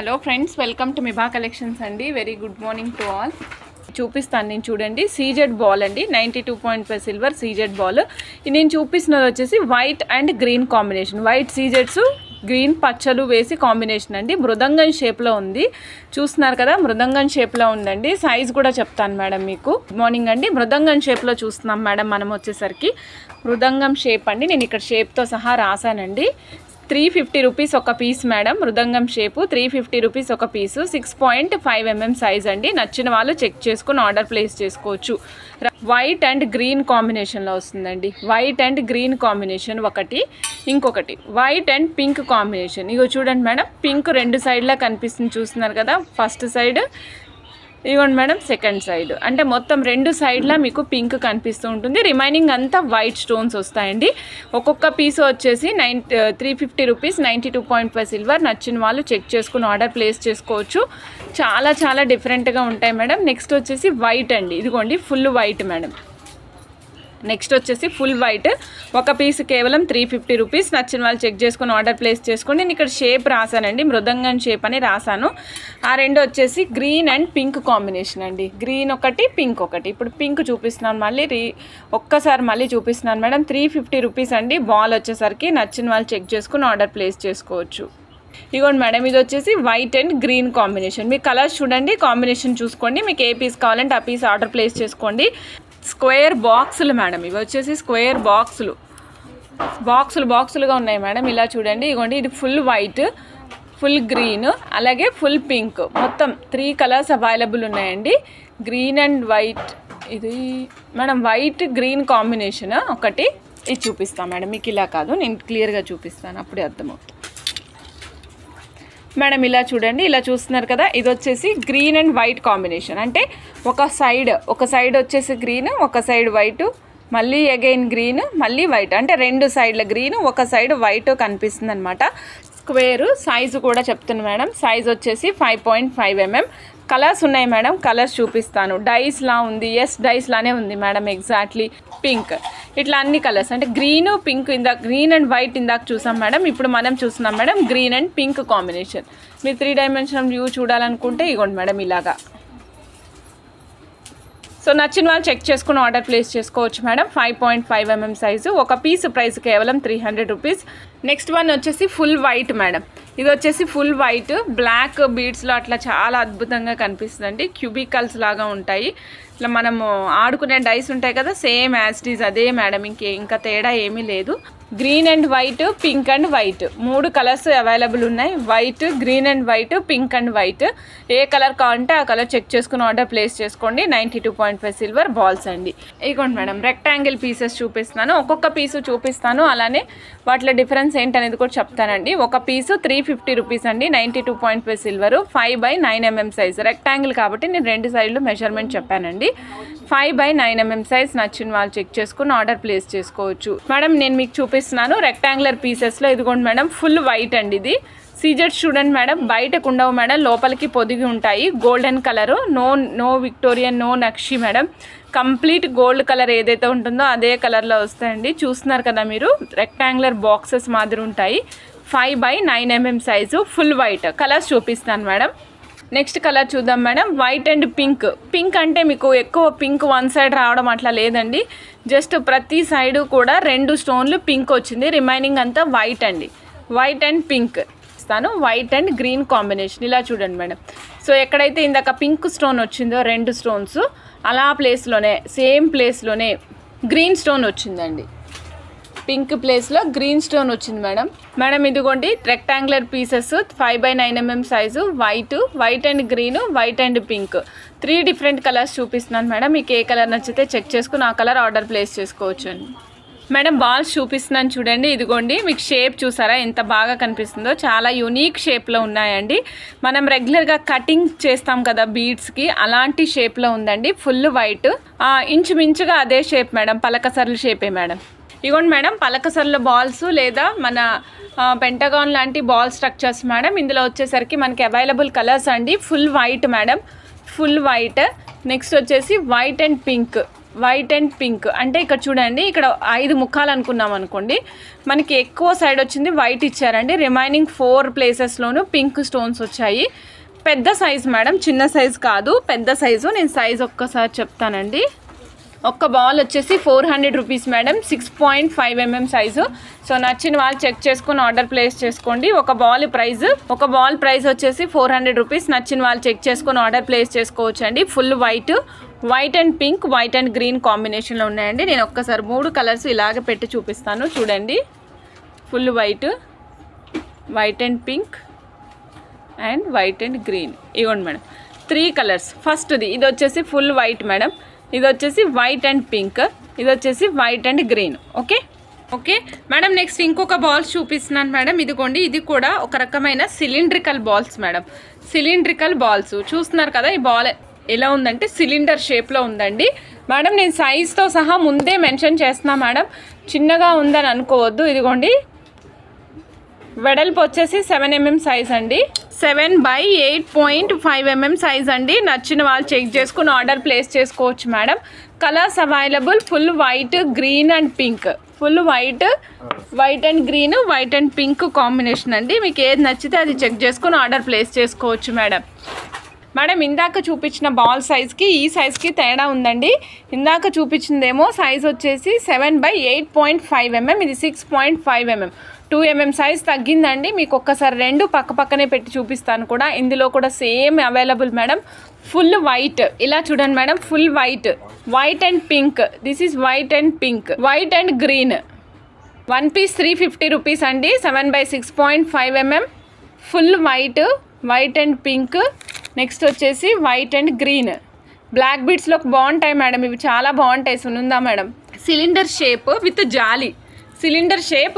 Hello friends, welcome to Miba collections అండి. Very good morning to all. చూపిస్తాను నేను, చూడండి. సీజెడ్ బాల్ అండి, 92.5 సిల్వర్ సీజెడ్ బాల్. నేను చూపిస్తున్నది వచ్చేసి white and green combination. White సీజెడ్స్, గ్రీన్ పచ్చలు వేసి కాంబినేషన్ అండి. మృదంగం షేప్లో ఉంది, చూస్తున్నారు కదా. మృదంగం షేప్లో ఉందండి. సైజ్ కూడా చెప్తాను మేడం మీకు. గుడ్ మార్నింగ్ అండి. మృదంగం షేప్లో చూస్తున్నాం మేడం మనం వచ్చేసరికి. మృదంగం షేప్ అండి, నేను ఇక్కడ షేప్తో సహా రాసానండి. 350 రూపీస్ ఒక పీస్ మేడం. మృదంగం షేపు 350 రూపీస్ ఒక పీసు. 6.5 mm సైజ్ అండి. నచ్చిన వాళ్ళు చెక్ చేసుకుని ఆర్డర్ ప్లేస్ చేసుకోవచ్చు. వైట్ అండ్ గ్రీన్ కాంబినేషన్లో వస్తుందండి. వైట్ అండ్ గ్రీన్ కాంబినేషన్ ఒకటి, ఇంకొకటి వైట్ అండ్ పింక్ కాంబినేషన్. ఇగో చూడండి మేడం, పింక్ రెండు సైడ్లా కనిపిస్తుంది, చూస్తున్నారు కదా. ఫస్ట్ సైడ్ ఇదిగోండి మేడం, సెకండ్ సైడ్. అంటే మొత్తం రెండు సైడ్లా మీకు పింక్ కనిపిస్తూ ఉంటుంది. రిమైనింగ్ అంతా వైట్ స్టోన్స్ వస్తాయండి. ఒక్కొక్క పీస్ వచ్చేసి 350 రూపీస్, 92.5 సిల్వర్. నచ్చిన వాళ్ళు చెక్ చేసుకుని ఆర్డర్ ప్లేస్ చేసుకోవచ్చు. చాలా చాలా డిఫరెంట్గా ఉంటాయి మేడం. నెక్స్ట్ వచ్చేసి వైట్ అండి, ఇదిగోండి ఫుల్ వైట్ మేడం. నెక్స్ట్ వచ్చేసి ఫుల్ వైట్, ఒక పీస్ కేవలం 350 రూపీస్. నచ్చిన వాళ్ళు చెక్ చేసుకుని ఆర్డర్ ప్లేస్ చేసుకోండి. నేను ఇక్కడ షేప్ రాసానండి, మృదంగం షేప్ అని రాసాను. ఆ రెండు వచ్చేసి గ్రీన్ అండ్ పింక్ కాంబినేషన్ అండి. గ్రీన్ ఒకటి, పింక్ ఒకటి. ఇప్పుడు పింక్ చూపిస్తున్నాను, ఒక్కసారి మళ్ళీ చూపిస్తున్నాను మేడం. 350 రూపీస్ అండి. బాల్ వచ్చేసరికి నచ్చిన వాళ్ళు చెక్ చేసుకుని ఆర్డర్ ప్లేస్ చేసుకోవచ్చు. ఇదిగోండి మేడం, ఇది వచ్చేసి white and green combination. Me colours చూడండి, కాంబినేషన్ చూసుకోండి. మీకు ఏ పీస్ కావాలంటే ఆ పీస్ ఆర్డర్ ప్లేస్ చేసుకోండి. స్క్వేర్ బాక్సులు మేడం, ఇవి వచ్చేసి స్క్వేర్ బాక్సులుగా ఉన్నాయి మేడం. ఇలా చూడండి, ఇదిగోండి. ఇది ఫుల్ వైట్, ఫుల్ గ్రీన్, అలాగే ఫుల్ పింక్. మొత్తం 3 కలర్స్ అవైలబుల్ ఉన్నాయండి. Green and white. ఇది మేడం వైట్ గ్రీన్ కాంబినేషన్ ఒకటి. ఇది చూపిస్తాను మేడం, మీకు ఇలా కాదు, నేను క్లియర్గా చూపిస్తాను, అప్పుడే అర్థమవుతుంది మేడం. ఇలా చూడండి, ఇలా చూస్తున్నారు కదా. ఇది వచ్చేసి గ్రీన్ అండ్ వైట్ కాంబినేషన్. అంటే ఒక సైడ్ వచ్చేసి గ్రీన్, ఒక సైడ్ వైట్, మళ్ళీ అగైన్ గ్రీన్, మళ్ళీ వైట్. అంటే రెండు సైడ్ల గ్రీన్, ఒక సైడ్ వైట్ కనిపిస్తుంది అనమాట. స్క్వేర్ సైజు కూడా చెప్తున్నా మేడం. సైజ్ వచ్చేసి 5.5 mm. కలర్స్ ఉన్నాయి మేడం, కలర్స్ చూపిస్తాను. డైస్లా ఉంది, ఎస్ డైస్ లానే ఉంది మేడం. ఎగ్జాక్ట్లీ పింక్, ఇట్లా అన్ని కలర్స్. అంటే గ్రీన్, పింక్, ఇందాక గ్రీన్ అండ్ వైట్ ఇందాక చూసాం మేడం. ఇప్పుడు మనం చూస్తున్నాం madam green and pink combination. మీరు 3 డైమెన్షనల్ వ్యూ చూడాలనుకుంటే ఇగోండి మేడం ఇలాగా. సో నచ్చిన వాళ్ళు చెక్ చేసుకుని ఆర్డర్ ప్లేస్ చేసుకోవచ్చు మేడం. 5.5 mm size. ఒక పీస్ ప్రైస్ కేవలం 300 రూపీస్. నెక్స్ట్ వన్ వచ్చేసి ఫుల్ వైట్ మేడం. ఇది వచ్చేసి ఫుల్ వైట్, బ్లాక్ బీడ్స్లో అట్లా చాలా అద్భుతంగా కనిపిస్తుందండి. క్యూబికల్స్ లాగా ఉంటాయి. ఇట్లా మనము ఆడుకునే డైస్ ఉంటాయి కదా, సేమ్ యాజ్ ఇట్ ఈజ్ అదే మేడం. ఇంకా తేడా ఏమీ లేదు. Green and white, pink and white, 3 colours available ఉన్నాయి. White, green and white, pink and white. ఏ కలర్ కావాలంటే ఆ కలర్ చెక్ చేసుకుని ఆర్డర్ ప్లేస్ చేసుకోండి. 92.5 సిల్వర్ బాల్స్ అండి. ఇదిగోండి మేడం, రెక్టాంగిల్ పీసెస్ చూపిస్తున్నాను. ఒక్కొక్క పీసు చూపిస్తాను, అలానే వాటిలో డిఫరెన్స్ ఏంటనేది కూడా చెప్తానండి. ఒక పీసు 350 రూపీస్ అండి. 92.5 సిల్వర్, 5/9 mm సైజ్. రెక్టాంగిల్ కాబట్టి నేను రెండు సైడ్లు మెజర్మెంట్ చెప్పానండి. 5/9 mm సైజ్. నచ్చిన వాళ్ళు చెక్ చేసుకుని ఆర్డర్ ప్లేస్ చేసుకోవచ్చు మేడం. నేను మీకు చూపిస్తున్నాను రెక్టాంగులర్ పీసెస్లో. ఇదిగోండి మేడం, ఫుల్ వైట్ అండి. ఇది సీజెడ్స్ చూడండి మేడం, బయటకు ఉండవు మేడం, లోపలికి పొదిగి ఉంటాయి. Golden colour, no Victorian, no నక్షి మేడం. కంప్లీట్ గోల్డ్ కలర్ ఏదైతే ఉంటుందో అదే కలర్లో వస్తాయండి. చూస్తున్నారు కదా మీరు, రెక్టాంగులర్ బాక్సెస్ మాదిరి ఉంటాయి. 5/9 mm size, full white. Colours చూపిస్తాను మేడం. నెక్స్ట్ కలర్ చూద్దాం madam. White and pink. Pink అంటే మీకు ఎక్కువ పింక్ వన్ సైడ్ రావడం అట్లా లేదండి. జస్ట్ ప్రతి సైడు కూడా 2 స్టోన్లు పింక్ వచ్చింది. రిమైనింగ్ అంతా వైట్ అండి. వైట్ అండ్ పింక్ ఇస్తాను. White and green combination. ఇలా చూడండి మేడం. సో ఎక్కడైతే ఇందాక పింక్ స్టోన్ వచ్చిందో 2 స్టోన్స్, అలా ప్లేస్లోనే, సేమ్ ప్లేస్లోనే గ్రీన్ స్టోన్ వచ్చిందండి. పింక్ ప్లేస్లో గ్రీన్ స్టోన్ వచ్చింది మేడం. ఇదిగోండి rectangular pieces, 5/9 mm size, white and green, white and pink. 3 different colours చూపిస్తున్నాను మేడం. మీకు ఏ కలర్ నచ్చితే చెక్ చేసుకుని ఆ కలర్ ఆర్డర్ ప్లేస్ చేసుకోవచ్చు అండి మేడం. బాల్స్ చూపిస్తున్నాను చూడండి. ఇదిగోండి, మీకు షేప్ చూసారా ఎంత బాగా కనిపిస్తుందో. చాలా యూనిక్ షేప్లో ఉన్నాయండి. మనం రెగ్యులర్గా కటింగ్ చేస్తాం కదా బీడ్స్కి, అలాంటి షేప్లో ఉందండి. ఫుల్ వైట్, ఇంచుమించుగా అదే షేప్ మేడం, పలకసర్ల షేపే మేడం. ఇదిగోండి మేడం, పలకసర్ల బాల్స్ లేదా మన పెంటగాన్ లాంటి బాల్ స్ట్రక్చర్స్ మేడం. ఇందులో వచ్చేసరికి మనకి అవైలబుల్ కలర్స్ అండి. Full white madam, full white. Next వచ్చేసి white and pink. White and pink. అంటే ఇక్కడ చూడండి, ఇక్కడ 5 ముఖాలు అనుకున్నాం అనుకోండి, మనకి ఎక్కువ సైడ్ వచ్చింది వైట్ ఇచ్చారండి. రిమైనింగ్ 4 ప్లేసెస్లోనూ పింక్ స్టోన్స్ వచ్చాయి. పెద్ద సైజ్ మేడం, చిన్న సైజ్ కాదు, పెద్ద సైజు. నేను సైజ్ ఒక్కసారి చెప్తానండి. ఒక్క బాల్ వచ్చేసి 400 rupees madam, 6.5 mm size. So నచ్చిన వాళ్ళు చెక్ చేసుకుని ఆర్డర్ ప్లేస్ చేసుకోండి. ఒక బాల్ ప్రైస్ వచ్చేసి 400 రూపీస్. నచ్చిన వాళ్ళు చెక్ చేసుకుని ఆర్డర్ ప్లేస్ చేసుకోవచ్చు అండి. Full white and pink, white and green కాంబినేషన్లో ఉన్నాయండి. నేను ఒక్కసారి 3 కలర్స్ ఇలాగ పెట్టి చూపిస్తాను చూడండి. Full white and pink and white and green. ఇవ్వండి మేడం, 3 కలర్స్. ఫస్ట్ది ఇది వచ్చేసి ఫుల్ వైట్ మేడం, ఇది వచ్చేసి వైట్ అండ్ పింక్, ఇది వచ్చేసి white and green. Okay madam, next ఇంకొక బాల్స్ చూపిస్తున్నాను మేడం. ఇదిగోండి, ఇది కూడా ఒక రకమైన cylindrical balls madam. Cylindrical balls చూస్తున్నారు కదా. ఈ బాల్ ఎలా ఉందంటే సిలిండర్ షేప్లో ఉందండి మేడం. నేను సైజ్తో సహా ముందే మెన్షన్ చేస్తున్నా మేడం, చిన్నగా ఉందని అనుకోవద్దు. ఇదిగోండి, వెడల్పు వచ్చేసి 7 mm సైజ్ అండి, 7/8.5 mm సైజ్ అండి. నచ్చిన వాళ్ళు చెక్ చేసుకుని ఆర్డర్ ప్లేస్ చేసుకోవచ్చు madam. Colours available full white, green and pink. Full white and green, white and pink combination అండి. మీకు ఏది నచ్చితే అది చెక్ చేసుకుని ఆర్డర్ ప్లేస్ చేసుకోవచ్చు మేడం. ఇందాక చూపించిన బాల్ సైజ్కి ఈ సైజ్కి తేడా ఉందండి. ఇందాక చూపించిందేమో సైజ్ వచ్చేసి 7/8.5 mm, ఇది 6.5 mm, 2 mm సైజ్ తగ్గిందండి. మీకు ఒక్కసారి 2 పక్కనే పెట్టి చూపిస్తాను కూడా. ఇందులో కూడా same available madam. Full white, ఇలా చూడండి madam, full white and pink. This is white and pink, white and green. 1 piece 350 rupees అండి, 7/6.5 mm. Full white and pink. Next వచ్చేసి వైట్ అండ్ గ్రీన్. బ్లాక్ బీడ్స్లోకి బాగుంటాయి మేడం, ఇవి చాలా బాగుంటాయి. సునుందా మేడం, సిలిండర్ షేప్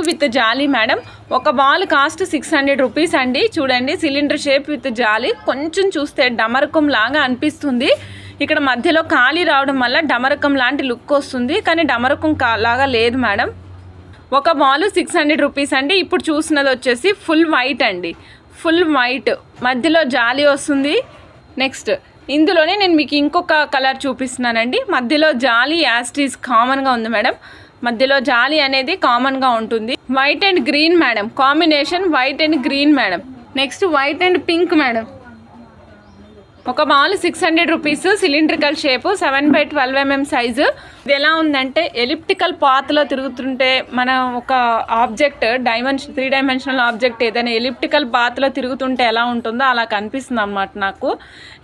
విత్ జాలీ మేడం. ఒక బాల్ కాస్ట్ 600 రూపీస్ అండి. చూడండి, సిలిండర్ షేప్ విత్ జాలీ. కొంచెం చూస్తే డమరకం లాగా అనిపిస్తుంది. ఇక్కడ మధ్యలో ఖాళీ రావడం వల్ల డమరకం లాంటి లుక్ వస్తుంది, కానీ డమరకం లాగా లేదు మేడం. ఒక బాల్ 600 రూపీస్ అండి. ఇప్పుడు చూసినది వచ్చేసి ఫుల్ వైట్ అండి, ఫుల్ వైట్, మధ్యలో జాలీ వస్తుంది. నెక్స్ట్ ఇందులోనే నేను మీకు ఇంకొక కలర్ చూపిస్తున్నానండి. మధ్యలో జాలీ యాస్టీస్ కామన్గా ఉంది మేడం, మధ్యలో జాలీ అనేది కామన్గా ఉంటుంది. White and green madam, combination white and green madam. Next white and pink madam. ఒక ball 600 rupees, cylindrical shape, 7/12 mm size. ఇది ఎలా ఉందంటే ఎలిప్టికల్ పాత్లో తిరుగుతుంటే మనం ఒక ఆబ్జెక్ట్ 3 డైమెన్షనల్ ఆబ్జెక్ట్ ఏదైనా ఎలిప్టికల్ పాత్లో తిరుగుతుంటే ఎలా ఉంటుందో అలా కనిపిస్తుంది అన్నమాట నాకు.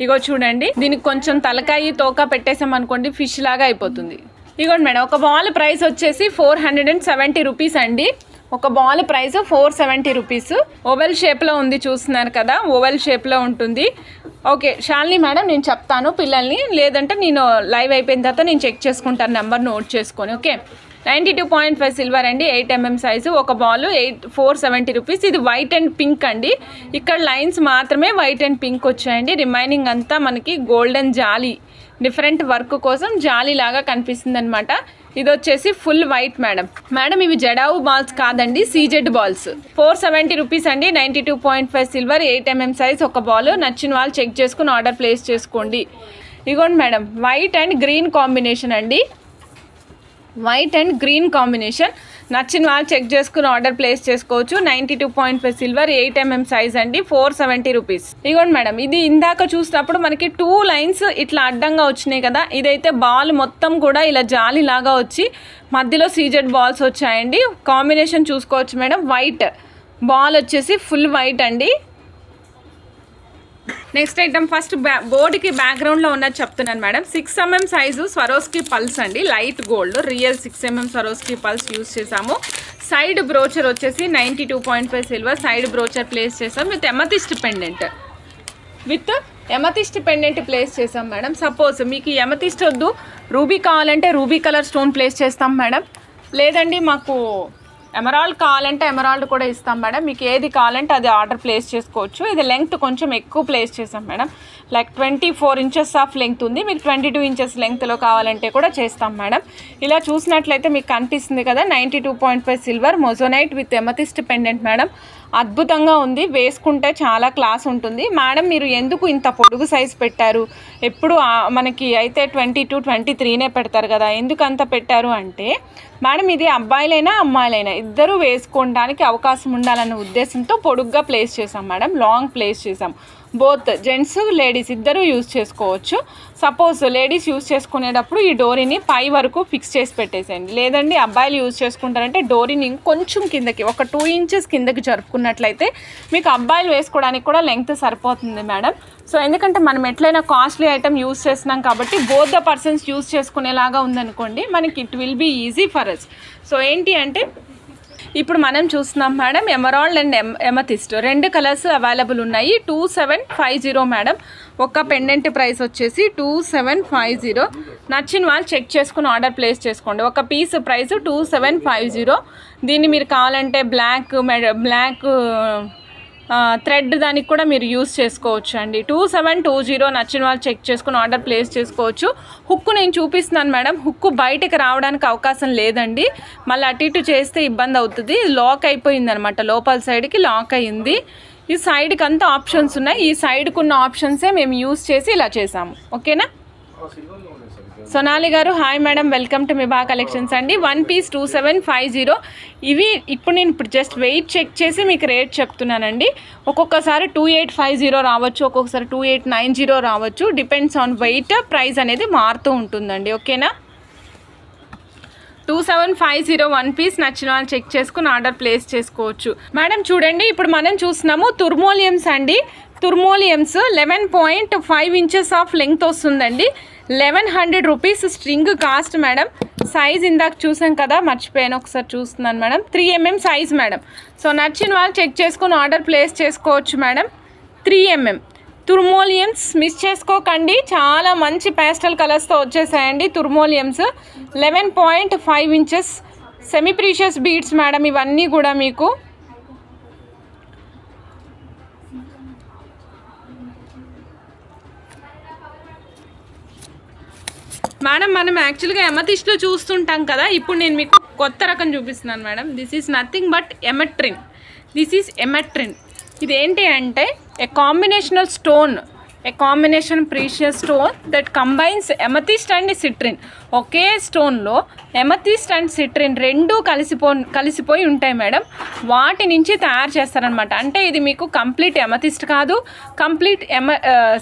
ఇగో చూడండి, దీనికి కొంచెం తలకాయి తోక పెట్టేసాం అనుకోండి, ఫిష్ లాగా అయిపోతుంది. ఇగోండి మేడం, ఒక బాల్ ప్రైస్ వచ్చేసి 470 రూపీస్ అండి. ఒక బాల్ ప్రైస్ 470 రూపీస్. ఓవెల్ షేప్లో ఉంది, చూస్తున్నారు కదా, ఓవెల్ షేప్లో ఉంటుంది. ఓకే శాలిని మేడం, నేను చెప్తాను పిల్లల్ని, లేదంటే నేను లైవ్ అయిపోయిన తర్వాత నేను చెక్ చేసుకుంటాను, నెంబర్ నోట్ చేసుకొని. ఓకే, 92.5 సిల్వర్ అండి, 8 mm సైజు. ఒక బాల్ 470 రూపీస్. ఇది వైట్ అండ్ పింక్ అండి. ఇక్కడ లైన్స్ మాత్రమే వైట్ అండ్ పింక్ వచ్చాయండి, రిమైనింగ్ అంతా మనకి గోల్డెన్ జాలీ, డిఫరెంట్ వర్క్ కోసం జాలీ లాగా కనిపిస్తుంది అనమాట. ఇది వచ్చేసి ఫుల్ వైట్ మేడం. ఇవి జడావు బాల్స్ కాదండి, సీజెడ్ బాల్స్. 470 రూపీస్ అండి, 92.5 సిల్వర్, 8 mm సైజ్. ఒక బాల్. నచ్చిన వాళ్ళు చెక్ చేసుకుని ఆర్డర్ ప్లేస్ చేసుకోండి. ఇగోండి madam, white and green combination అండి, వైట్ అండ్ గ్రీన్ కాంబినేషన్. నచ్చిన వాళ్ళు చెక్ చేసుకుని ఆర్డర్ ప్లేస్ చేసుకోవచ్చు. 92.5 సిల్వర్, 8 mm సైజ్ అండి, 470 రూపీస్. ఇగోండి మేడం, ఇది ఇందాక చూసినప్పుడు మనకి 2 లైన్స్ ఇట్లా అడ్డంగా వచ్చినాయి కదా, ఇదైతే బాల్ మొత్తం కూడా ఇలా జాలి లాగా వచ్చి మధ్యలో సీజెడ్ బాల్స్ వచ్చాయండి. కాంబినేషన్ చూసుకోవచ్చు మేడం. వైట్ బాల్ వచ్చేసి ఫుల్ వైట్ అండి. నెక్స్ట్ ఐటమ్, ఫస్ట్ బోర్డుకి బ్యాక్గ్రౌండ్లో ఉన్నది చెప్తున్నాను madam. 6 mm size Swarovski pearls అండి, light gold, real 6 mm Swarovski pearls use చేసాము. సైడ్ బ్రోచర్ వచ్చేసి 92.5 సిల్వర్, సైడ్ బ్రోచర్ ప్లేస్ చేసాం విత్ ఎమతిస్ట్ పెండెంట్ ప్లేస్ చేసాం మేడం. సపోజ్ మీకు ఎమతిస్ట్ వద్దు, రూబీ కావాలంటే రూబీ కలర్ స్టోన్ ప్లేస్ చేస్తాం మేడం. లేదండి మాకు ఎమరాల్డ్ కావాలంటే ఎమరాల్డ్ కూడా ఇస్తాం మేడం. మీకు ఏది కావాలంటే అది ఆర్డర్ ప్లేస్ చేసుకోవచ్చు. ఇది లెంగ్త్ కొంచెం ఎక్కువ ప్లేస్ చేసాం madam, like 24 inches of length ఉంది. మీకు 22 inches లెంగ్త్లో కావాలంటే కూడా చేస్తాం మేడం. ఇలా చూసినట్లయితే మీకు కనిపిస్తుంది కదా, 92.5 silver, moissanite with amethyst pendant madam. అద్భుతంగా ఉంది, వేసుకుంటే చాలా క్లాస్ ఉంటుంది. మేడం మీరు ఎందుకు ఇంత పొడుగు సైజ్ పెట్టారు, ఎప్పుడు మనకి అయితే 22, 23నే పెడతారు కదా, ఎందుకు అంత పెట్టారు అంటే మేడం ఇది అబ్బాయిలైనా అమ్మాయిలైనా ఇద్దరు వేసుకోవడానికి అవకాశం ఉండాలన్న ఉద్దేశంతో పొడుగ్గా ప్లేస్ చేసాం మేడం, లాంగ్ ప్లేస్ చేసాం. బోత్ జెంట్స్ లేడీస్ ఇద్దరు యూజ్ చేసుకోవచ్చు. సపోజ్ లేడీస్ యూజ్ చేసుకునేటప్పుడు ఈ డోరీని పై వరకు ఫిక్స్ చేసి పెట్టేసేయండి. లేదండి అబ్బాయిలు యూజ్ చేసుకుంటారంటే డోరీని కొంచెం కిందకి ఒక 2 ఇంచెస్ కిందకి జరుపుకున్నట్లయితే మీకు అబ్బాయిలు వేసుకోవడానికి కూడా లెంగ్త్ సరిపోతుంది మేడం. సో ఎందుకంటే మనం ఎట్లయినా కాస్ట్లీ ఐటమ్ యూజ్ చేస్తున్నాం కాబట్టి బోత్ ద పర్సన్స్ యూజ్ చేసుకునేలాగా ఉందనుకోండి, మనకి it will be easy for us. So ఏంటి అంటే ఇప్పుడు మనం చూస్తున్నాం madam, emerald and amethyst 2 colours available ఉన్నాయి. 2750 మేడం. ఒక పెండెంట్ ప్రైస్ వచ్చేసి 2750. నచ్చిన వాళ్ళు చెక్ చేసుకుని ఆర్డర్ ప్లేస్ చేసుకోండి. ఒక పీస్ ప్రైస్ 2750. దీన్ని మీరు కావాలంటే బ్లాక్ థ్రెడ్ దానికి కూడా మీరు యూస్ చేసుకోవచ్చు అండి. 2720. నచ్చిన వాళ్ళు చెక్ చేసుకుని ఆర్డర్ ప్లేస్ చేసుకోవచ్చు. హుక్కు నేను చూపిస్తున్నాను మేడం, హుక్కు బయటకు రావడానికి అవకాశం లేదండి, మళ్ళీ అటు ఇటు చేస్తే ఇబ్బంది అవుతుంది. లాక్ అయిపోయింది అనమాట, లోపల సైడ్కి లాక్ అయ్యింది. ఈ సైడ్కి అంతా ఆప్షన్స్ ఉన్నాయి, ఈ సైడ్కి ఉన్న ఆప్షన్సే మేము యూస్ చేసి ఇలా చేసాము. ఓకేనా. Sonali garu hi madam, welcome to Miba collections అండి. 1 పీస్ 2750. ఇవి ఇప్పుడు నేను జస్ట్ వెయిట్ చెక్ చేసి మీకు రేట్ చెప్తున్నానండి. ఒక్కొక్కసారి 2850 రావచ్చు, ఒక్కొక్కసారి 2890 రావచ్చు. డిపెండ్స్ ఆన్ వెయిట్, ప్రైస్ అనేది మారుతూ ఉంటుందండి. ఓకేనా. 2750 1 పీస్. నచ్చిన వాళ్ళు చెక్ చేసుకుని ఆర్డర్ ప్లేస్ చేసుకోవచ్చు మేడం. చూడండి ఇప్పుడు మనం చూస్తున్నాము తుర్మోలియమ్స్ అండి. తుర్మోలియమ్స్ 11.5 ఇంచెస్ ఆఫ్ లెంగ్త్ వస్తుందండి. 1100 rupees string cost madam. Size ఇందాక చూసాం కదా, మర్చిపోయాను, ఒకసారి చూస్తున్నాను madam. 3mm size madam. So నచ్చిన వాళ్ళు చెక్ చేసుకుని ఆర్డర్ ప్లేస్ చేసుకోవచ్చు మేడం. 3mm తుర్మోలియమ్స్ మిస్ చేసుకోకండి, చాలా మంచి పేస్టల్ కలర్స్తో వచ్చేసాయండి tourmalines. 11.5 inches semi precious beads madam. ఇవన్నీ కూడా మీకు మేడం మనం యాక్చువల్గా ఎమథిస్ట్లో చూస్తుంటాం కదా, ఇప్పుడు నేను మీకు కొత్త రకం చూపిస్తున్నాను madam. This is nothing but ametrine. This is ametrine. ఇదేంటి అంటే a combinational stone, a combination precious stone that combines amethyst and citrine. ఒకే స్టోన్లో ఎమథిస్ట్ అండ్ సిట్రిన్ రెండు కలిసిపోయి ఉంటాయి మేడం. వాటి నుంచి తయారు చేస్తారనమాట. అంటే ఇది మీకు కంప్లీట్ ఎమథిస్ట్ కాదు, కంప్లీట్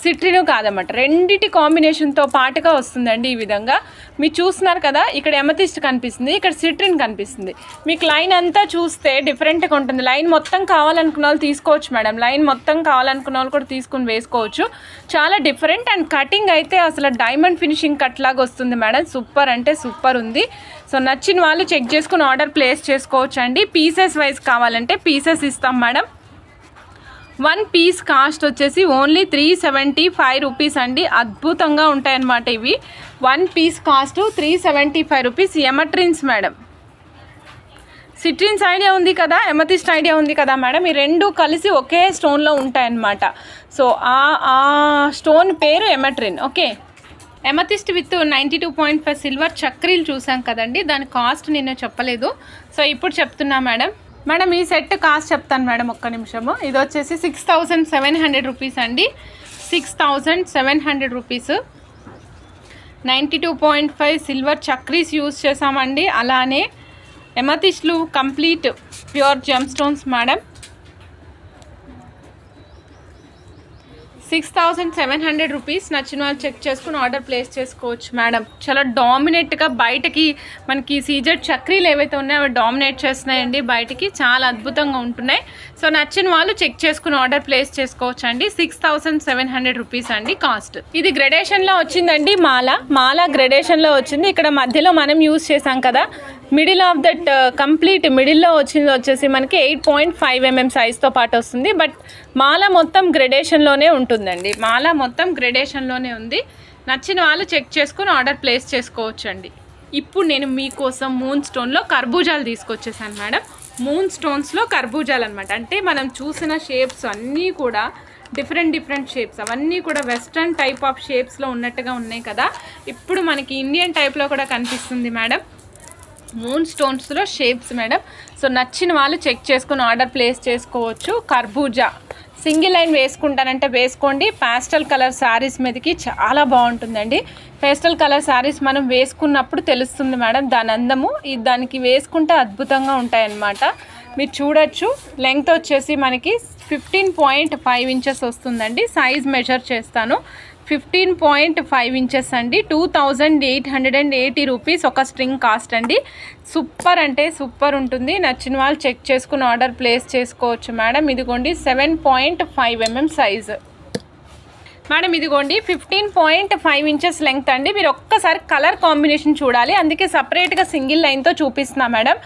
సిట్రిన్ కాదన్నమాట. రెండిటి కాంబినేషన్తో పాటుగా వస్తుందండి. ఈ విధంగా మీరు చూస్తున్నారు కదా, ఇక్కడ ఎమథిస్ట్ కనిపిస్తుంది, ఇక్కడ సిట్రిన్ కనిపిస్తుంది. మీకు లైన్ అంతా చూస్తే డిఫరెంట్గా ఉంటుంది. లైన్ మొత్తం కావాలనుకున్న వాళ్ళు తీసుకోవచ్చు మేడం, లైన్ మొత్తం కావాలనుకున్న వాళ్ళు కూడా తీసుకుని వేసుకోవచ్చు. చాలా డిఫరెంట్ అండ్ కటింగ్ అయితే అసలు డైమండ్ ఫినిషింగ్ కట్ లాగా వస్తుంది మేడం. సూపర్ అంటే సూపర్ ఉంది. సో నచ్చిన వాళ్ళు చెక్ చేసుకుని ఆర్డర్ ప్లేస్ చేసుకోవచ్చు అండి. పీసెస్ వైజ్ కావాలంటే పీసెస్ ఇస్తాం మేడం. 1 పీస్ కాస్ట్ వచ్చేసి ఓన్లీ 375 రూపీస్ అండి. అద్భుతంగా ఉంటాయన్నమాట ఇవి. 1 piece cost 375 rupees. Ametrines madam. Citrines idea ఉంది కదా, ఎమథిస్ట్ ఐడియా ఉంది కదా మేడం. ఈ రెండు కలిసి ఒకే స్టోన్లో ఉంటాయన్నమాట. సో ఆ స్టోన్ పేరు ఎమట్రిన్. ఓకే. ఎమథిస్ట్ విత్ 92.5 సిల్వర్ చక్రీలు చూసాం కదండి, దాని కాస్ట్ నేను చెప్పలేదు. సో ఇప్పుడు చెప్తున్నా మేడం. మేడం ఈ సెట్ కాస్ట్ చెప్తాను మేడం, ఒక్క నిమిషము. ఇది వచ్చేసి 6700 రూపీస్ అండి. 6700 రూపీస్. 92.5 సిల్వర్ చక్రీస్ యూజ్ చేసామండి. అలానే ఎమథిస్ట్లు complete pure gemstones madam. 6700 rupees. నచ్చిన వాళ్ళు చెక్ చేసుకుని ఆర్డర్ ప్లేస్ చేసుకోవచ్చు మేడం. చాలా డామినేట్గా బయటకి మనకి సీజెడ్ చక్రీలు ఏవైతే ఉన్నాయో అవి డామినేట్ చేస్తున్నాయండి బయటకి, చాలా అద్భుతంగా ఉంటున్నాయి. సో నచ్చిన వాళ్ళు చెక్ చేసుకుని ఆర్డర్ ప్లేస్ చేసుకోవచ్చు అండి. 6700 రూపీస్ అండి కాస్ట్. ఇది గ్రెడేషన్లో వచ్చిందండి. మాల గ్రెడేషన్లో వచ్చింది. ఇక్కడ మధ్యలో మనం యూజ్ చేసాం కదా, మిడిల్ ఆఫ్ దట్ కంప్లీట్ మిడిల్లో వచ్చేసి మనకి 8.5 mm సైజ్తో పాటు వస్తుంది. బట్ మాల మొత్తం గ్రెడేషన్లోనే ఉంటుందండి. మాల మొత్తం గ్రెడేషన్లోనే ఉంది. నచ్చిన వాళ్ళు చెక్ చేసుకుని ఆర్డర్ ప్లేస్ చేసుకోవచ్చు అండి. ఇప్పుడు నేను మీకోసం మూన్ స్టోన్లో కర్బూజాలు తీసుకొచ్చేసాను మేడం. మూన్ స్టోన్స్లో కర్బూజాలు అనమాట. అంటే మనం చూసిన షేప్స్ అన్నీ కూడా డిఫరెంట్ షేప్స్, అవన్నీ కూడా వెస్ట్రన్ టైప్ ఆఫ్ షేప్స్లో ఉన్నట్టుగా ఉన్నాయి కదా. ఇప్పుడు మనకి ఇండియన్ టైప్లో కూడా కనిపిస్తుంది మేడం. మూన్ స్టోన్స్లో షేప్స్ మేడం. సో నచ్చిన వాళ్ళు చెక్ చేసుకుని ఆర్డర్ ప్లేస్ చేసుకోవచ్చు. కర్బూజా సింగిల్ లైన్ వేసుకుంటానంటే వేసుకోండి. పేస్టల్ కలర్ శారీస్ మీదకి చాలా బాగుంటుందండి. పేస్టల్ కలర్ శారీస్ మనం వేసుకున్నప్పుడు తెలుస్తుంది మేడం దాని అందము. దానికి వేసుకుంటే అద్భుతంగా ఉంటాయన్నమాట. మీరు చూడొచ్చు. లెంగ్త్ వచ్చేసి మనకి 15.5 ఇంచెస్ వస్తుందండి. సైజ్ మెజర్ చేస్తాను. 15.5 ఇంచెస్ అండి. 2880 రూపీస్ ఒక స్ట్రింగ్ కాస్ట్ అండి. సూపర్ అంటే సూపర్ ఉంటుంది. నచ్చిన వాళ్ళు చెక్ చేసుకుని ఆర్డర్ ప్లేస్ చేసుకోవచ్చు మేడం. ఇదిగోండి 7.5 mm సైజు మేడం. ఇదిగోండి 15.5 ఇంచెస్ లెంగ్త్ అండి. మీరు ఒక్కసారి కలర్ కాంబినేషన్ చూడాలి, అందుకే సపరేట్గా సింగిల్ లైన్తో చూపిస్తున్నా మేడం.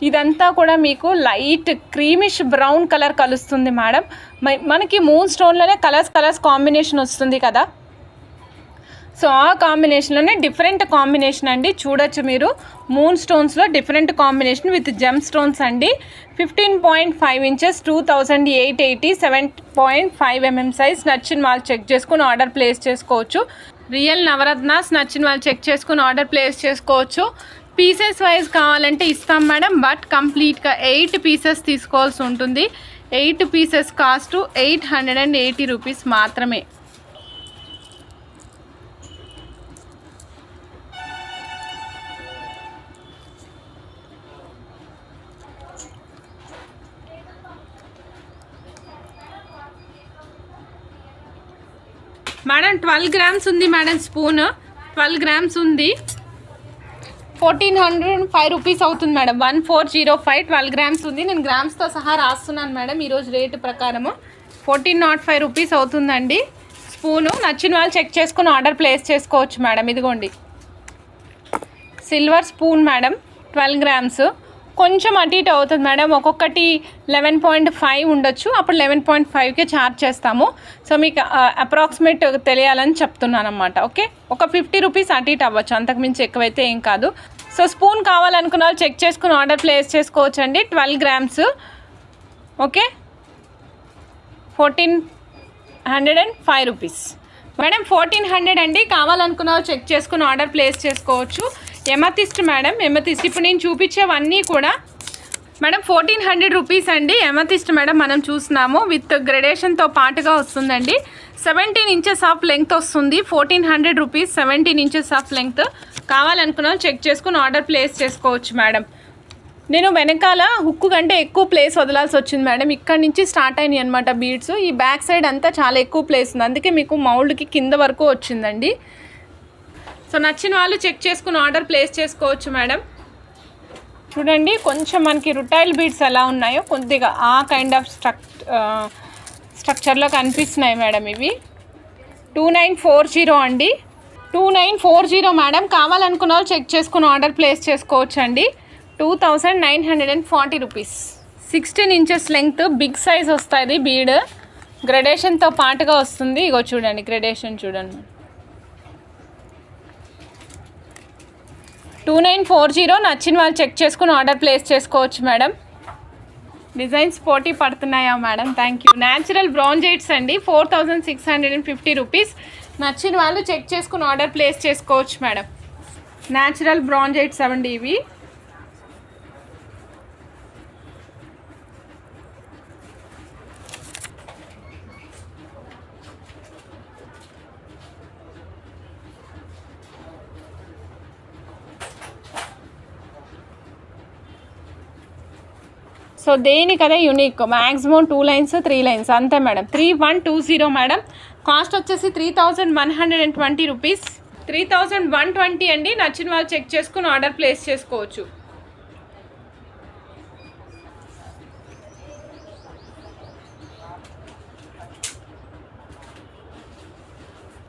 ఇదంతా కూడా మీకు లైట్ క్రీమిష్ బ్రౌన్ కలర్ కలుస్తుంది మేడం. మనకి మూన్ స్టోన్లోనే కలర్స్ కాంబినేషన్ వస్తుంది కదా. సో ఆ కాంబినేషన్లోనే డిఫరెంట్ కాంబినేషన్ అండి. చూడొచ్చు మీరు. మూన్ స్టోన్స్లో different combination with gemstones అండి. 15.5 ఇంచెస్ 2880 7.5 mm సైజ్. నచ్చిన వాళ్ళు చెక్ చేసుకుని ఆర్డర్ ప్లేస్ చేసుకోవచ్చు. రియల్ నవరత్నాస్ నచ్చిన వాళ్ళు చెక్ చేసుకుని ఆర్డర్ ప్లేస్ చేసుకోవచ్చు. పీసెస్ వైజ్ కావాలంటే ఇస్తాం మేడం, బట్ కంప్లీట్గా 8 పీసెస్ తీసుకోవాల్సి ఉంటుంది. 8 పీసెస్ కాస్ట్ 880 రూపీస్ మాత్రమే. మేడం 12 గ్రామ్స్ ఉంది మేడం. స్పూన్ 12 గ్రామ్స్ ఉంది. 1405 రూపీస్ అవుతుంది మేడం. 1405 12 గ్రామ్స్ ఉంది. నేను గ్రామ్స్తో సహా రాస్తున్నాను మేడం ఈరోజు రేటు ప్రకారము. 1405 రూపీస్ అవుతుందండి స్పూను. నచ్చిన వాళ్ళు చెక్ చేసుకుని ఆర్డర్ ప్లేస్ చేసుకోవచ్చు మేడం. ఇదిగోండి సిల్వర్ స్పూన్ మేడం. 12 గ్రామ్స్. కొంచెం అటు ఇటు అవుతుంది మేడం. ఒక్కొక్కటి 11.5 ఉండొచ్చు. అప్పుడు 11.5కే ఛార్జ్ చేస్తాము. సో మీకు అప్రాక్సిమేట్ తెలియాలని చెప్తున్నాను అన్నమాట. ఓకే, ఒక 50 రూపీస్ అటు ఇటు అవ్వచ్చు, అంతకుమించి ఎక్కువైతే ఏం కాదు. సో స్పూన్ కావాలనుకున్న వాళ్ళు చెక్ చేసుకుని ఆర్డర్ ప్లేస్ చేసుకోవచ్చు అండి. 12 గ్రామ్స్. Okay, 1405 rupees madam. 1400 అండి. కావాలనుకున్న వాళ్ళు చెక్ చేసుకుని ఆర్డర్ ప్లేస్ చేసుకోవచ్చు. Amethyst madam. ఎమతిస్ట్ ఇప్పుడు నేను చూపించేవన్నీ కూడా మేడం 1400 రూపీస్ అండి. ఎమతిస్ట్ మేడం మనం చూస్తున్నాము. విత్ గ్రెడేషన్తో పాటుగా వస్తుందండి. 17 ఇంచెస్ ఆఫ్ లెంగ్త్ వస్తుంది. 1400 రూపీస్ 17 ఇంచెస్ ఆఫ్ లెంగ్త్. కావాలనుకున్న చెక్ చేసుకుని ఆర్డర్ ప్లేస్ చేసుకోవచ్చు మేడం. నేను వెనకాల హుక్కు కంటే ఎక్కువ ప్లేస్ వదలాల్సి వచ్చింది మేడం. ఇక్కడ నుంచి స్టార్ట్ అయినాయి అనమాట బీడ్స్. ఈ బ్యాక్ సైడ్ అంతా చాలా ఎక్కువ ప్లేస్ ఉంది, అందుకే మీకు మౌల్డ్కి కింద వరకు వచ్చిందండి. సో నచ్చిన వాళ్ళు చెక్ చేసుకుని ఆర్డర్ ప్లేస్ చేసుకోవచ్చు మేడం. చూడండి కొంచెం మనకి రుటైల్ బీడ్స్ ఎలా ఉన్నాయో కొద్దిగా ఆ కైండ్ ఆఫ్ స్ట్రక్చర్లో కనిపిస్తున్నాయి మేడం. ఇవి 2940 అండి. 2940 మేడం. కావాలనుకున్న వాళ్ళు చెక్ చేసుకుని ఆర్డర్ ప్లేస్ చేసుకోవచ్చు అండి. 2940 rupees. 16 inches length big size వస్తుంది బీడ్. గ్రెడేషన్తో పాటుగా వస్తుంది. ఇగో చూడండి గ్రెడేషన్ చూడండి. 2940. నచ్చిన వాళ్ళు చెక్ చేసుకుని ఆర్డర్ ప్లేస్ చేసుకోవచ్చు మేడం. డిజైన్స్ పోటీ పడుతున్నాయా madam? Thank you. Natural bronzites అండి. 4650 రూపీస్. నచ్చిన వాళ్ళు చెక్ చేసుకుని ఆర్డర్ ప్లేస్ చేసుకోవచ్చు మేడం. న్యాచురల్ బ్రాంజైట్స్ అవండి ఇవి. సో దేనికదే యూనిక్. మ్యాక్సిమం 2 లైన్స్ 3 లైన్స్ అంతే మేడం. 3120 మేడం. కాస్ట్ వచ్చేసి 3120 రూపీస్. 3120 అండి. నచ్చిన వాళ్ళు చెక్ చేసుకుని ఆర్డర్ ప్లేస్ చేసుకోవచ్చు.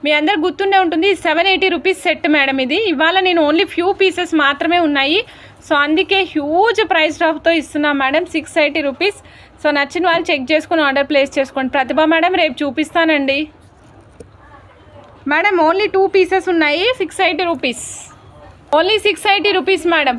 మీ అందరు గుర్తుండే ఉంటుంది 780 రూపీస్ సెట్ మేడం ఇది. ఇవాళ నేను ఓన్లీ ఫ్యూ పీసెస్ మాత్రమే ఉన్నాయి, సో అందుకే హ్యూజ్ ప్రైస్ డ్రాప్తో ఇస్తున్నాం మేడం. 680 రూపీస్. సో నచ్చిన వాళ్ళు చెక్ చేసుకుని ఆర్డర్ ప్లేస్ చేసుకోండి. ప్రతిభ మేడం రేపు చూపిస్తానండి మేడం. ఓన్లీ 2 పీసెస్ ఉన్నాయి. 680 రూపీస్. Only 680 rupees madam.